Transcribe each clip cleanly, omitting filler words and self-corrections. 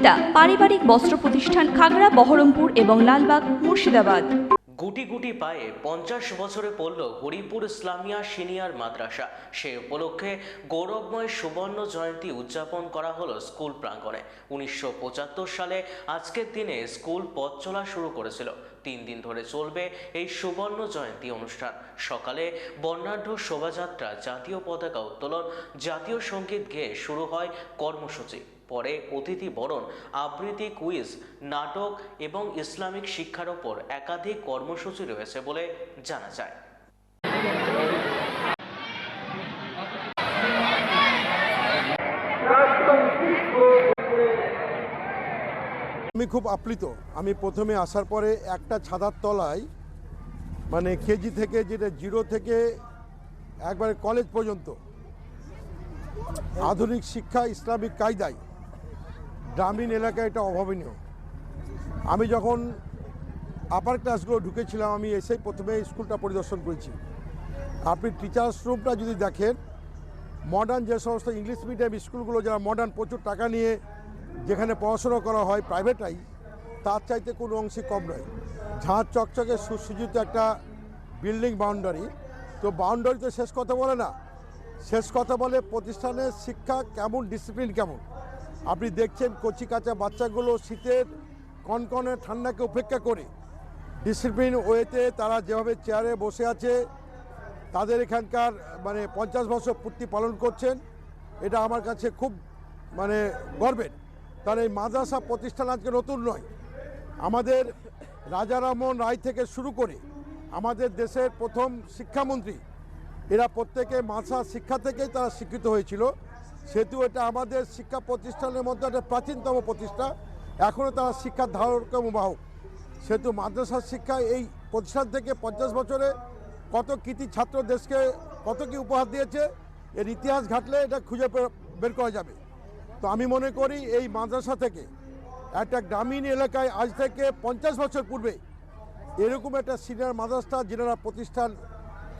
সুনিতা পারিবারিক বস্ত্র প্রতিষ্ঠান, খাগড়া, বহরমপুর এবং লালবাগ, মুর্শিদাবাদ। গুটি গুটি পায়ে 50 বছরে পড়ল হরিপুর ইসলামিয়া সিনিয়র মাদ্রাসা। সে উপলক্ষে গৌরবময় সুবর্ণ জয়ন্তী উদযাপন করা হলো স্কুল প্রাঙ্গণে। 1975 সালে আজকের দিনে স্কুল পথ চলা শুরু করেছিল। 3 দিন ধরে চলবে এই সুবর্ণ জয়ন্তী অনুষ্ঠান। সকালে বর্ণাঢ্য শোভাযাত্রা, জাতীয় পতাকা উত্তোলন, জাতীয় সঙ্গীত গেয়ে শুরু হয় কর্মসূচি। পরে অতিথি বরণ, আবৃত্তি, কুইজ, নাটক এবং ইসলামিক শিক্ষার ওপর একাধিক কর্মসূচি রয়েছে বলে জানা যায়। আমি খুব আপ্লুত। আমি প্রথমে আসার পরে একটা ছাদার তলায় মানে কেজি থেকে, যেটা 0 থেকে একবারে কলেজ পর্যন্ত আধুনিক শিক্ষা ইসলামিক কায়দায়, গ্রামীণ এলাকায় এটা অভাবনীয়। আমি যখন আপার ক্লাসগুলো ঢুকেছিলাম, আমি এসেই প্রথমে স্কুলটা পরিদর্শন করেছি। আপনি টিচার্স রুমটা যদি দেখেন, মডার্ন যে সমস্ত ইংলিশ মিডিয়াম স্কুলগুলো যারা মডার্ন প্রচুর টাকা নিয়ে যেখানে পড়াশোনা করা হয় প্রাইভেটাই, তার চাইতে কোনো অংশে কম নয়। ঝাঁঝ চকচকে সুসজ্জিত একটা বিল্ডিং বাউন্ডারি। তো বাউন্ডারি তো শেষ কথা বলে না, শেষ কথা বলে প্রতিষ্ঠানের শিক্ষা কেমন, ডিসিপ্লিন কেমন। আপনি দেখছেন কচি কাঁচা বাচ্চাগুলো শীতের কনকনে ঠান্ডাকে উপেক্ষা করে ডিসিপ্লিন ওয়েতে তারা যেভাবে চেয়ারে বসে আছে, তাদের এখানকার মানে 50 বছর পূর্তি পালন করছেন। এটা আমার কাছে খুব মানে গর্বের। তার এই মাদ্রাসা প্রতিষ্ঠান আজকে নতুন নয়। আমাদের রাজা রামমোহন রায় থেকে শুরু করে আমাদের দেশের প্রথম শিক্ষামন্ত্রী, এরা প্রত্যেকে মাদ্রাসা শিক্ষা থেকেই তারা শিক্ষিত হয়েছিল। সেহেতু এটা আমাদের শিক্ষা প্রতিষ্ঠানের মধ্যে একটা প্রাচীনতম প্রতিষ্ঠান, এখনও তারা শিক্ষার ধারক এবং বাহক। সেহেতু মাদ্রাসার শিক্ষা এই প্রতিষ্ঠান থেকে 50 বছরে কত কৃতি ছাত্র দেশকে কত কি উপহার দিয়েছে, এর ইতিহাস ঘাটলে এটা খুঁজে বের করা যাবে। তো আমি মনে করি এই মাদ্রাসা থেকে একটা গ্রামীণ এলাকায় আজ থেকে 50 বছর পূর্বে এরকম একটা সিনিয়র মাদ্রাসা যেনারা প্রতিষ্ঠান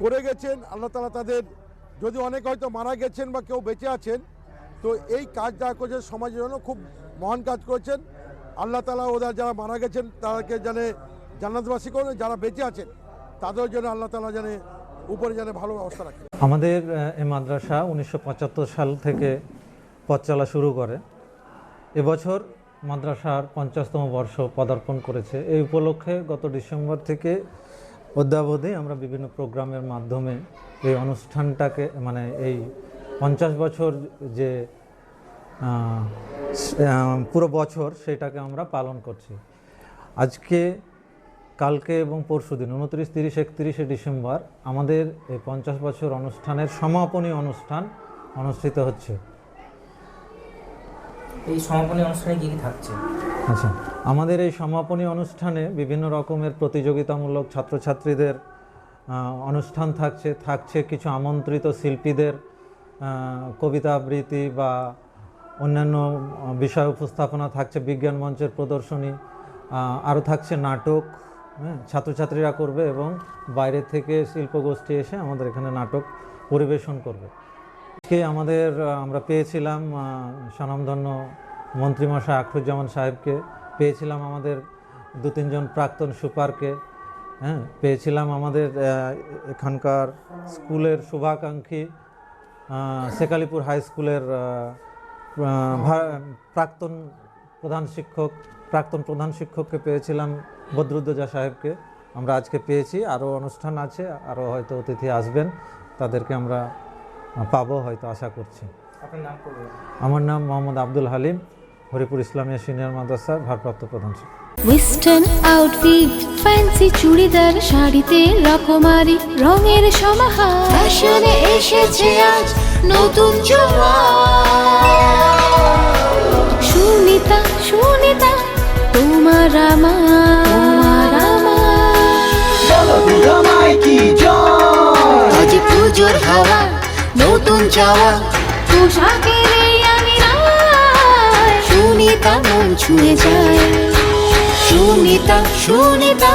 করে গেছেন, আল্লাহ তাআলা তাদের, যদি অনেক হয়তো মারা গেছেন বা কেউ বেঁচে আছেন, তো এই কাজ যা করেছেন সমাজের জন্য খুব মহান কাজ করেছেন। আল্লাহ তাআলা ওদের যারা মারা গেছেন তাদেরকে জানে জান্নাতবাসী করেন, যারা বেঁচে আছেন তাদের জন্য আল্লাহ তাআলা জানে উপরে জানে ভালো অবস্থা রাখেন। আমাদের এই মাদ্রাসা 1975 সাল থেকে পথ চলা শুরু করে। এবছর মাদ্রাসার 50তম বর্ষ পদার্পণ করেছে। এই উপলক্ষে গত ডিসেম্বর থেকে অদ্যাবধি আমরা বিভিন্ন প্রোগ্রামের মাধ্যমে এই অনুষ্ঠানটাকে মানে এই 50 বছর যে পুরো বছর সেটাকে আমরা পালন করছি। আজকে, কালকে এবং পরশুদিন 29, 30, 31শে ডিসেম্বর আমাদের এই 50 বছর অনুষ্ঠানের সমাপনী অনুষ্ঠান অনুষ্ঠিত হচ্ছে। এই সমাপনী অনুষ্ঠানে কী কী থাকছে? আচ্ছা, আমাদের এই সমাপনী অনুষ্ঠানে বিভিন্ন রকমের প্রতিযোগিতামূলক ছাত্রছাত্রীদের অনুষ্ঠান থাকছে কিছু আমন্ত্রিত শিল্পীদের কবিতা আবৃত্তি বা অন্যান্য বিষয় উপস্থাপনা থাকছে, বিজ্ঞান মঞ্চের প্রদর্শনী, আরও থাকছে নাটক, ছাত্রছাত্রীরা করবে এবং বাইরে থেকে শিল্পগোষ্ঠী এসে আমাদের এখানে নাটক পরিবেশন করবে। আজকে আমরা পেয়েছিলাম স্বনামধন্য মন্ত্রীমশাই আখরুজ্জামান সাহেবকে, পেয়েছিলাম আমাদের 2-3 জন প্রাক্তন সুপারকে, পেয়েছিলাম আমাদের এখানকার স্কুলের শুভাকাঙ্ক্ষী শেখালিপুর হাই স্কুলের প্রাক্তন প্রধান শিক্ষককে পেয়েছিলাম, বদরুদ্দোজা সাহেবকে আমরা আজকে পেয়েছি। আরও অনুষ্ঠান আছে, আরও হয়তো অতিথি আসবেন, তাদেরকে আমরা পাবো হয়তো, আশা করছি। আপনার নাম? আমার নাম মোহাম্মদ আব্দুল হালিম, হরিপুর ইসলামিয়া সিনিয়র মাদ্রাসার ভারপ্রাপ্ত প্রধান শিক্ষক। ওয়েস্টার্ন আউটফিট, ফ্যান্সি চুড়িদার, শাড়িতে রকমারি রঙের সমাহার, ফ্যাশনে এসেছে আজ নতুন সুনিতা, সুনিতা তোমার আমার আজ পুজোর হাওয়া, নতুন চাওয়া পোশাকের আমি সুনিতা মন ছুঁয়ে যায়। সুনিতা, সুনিতা,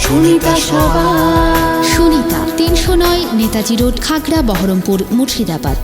সুনিতা সবার। সুনিতা 309 নেতাজি রোড, খাগড়া, বহরমপুর, মুর্শিদাবাদ।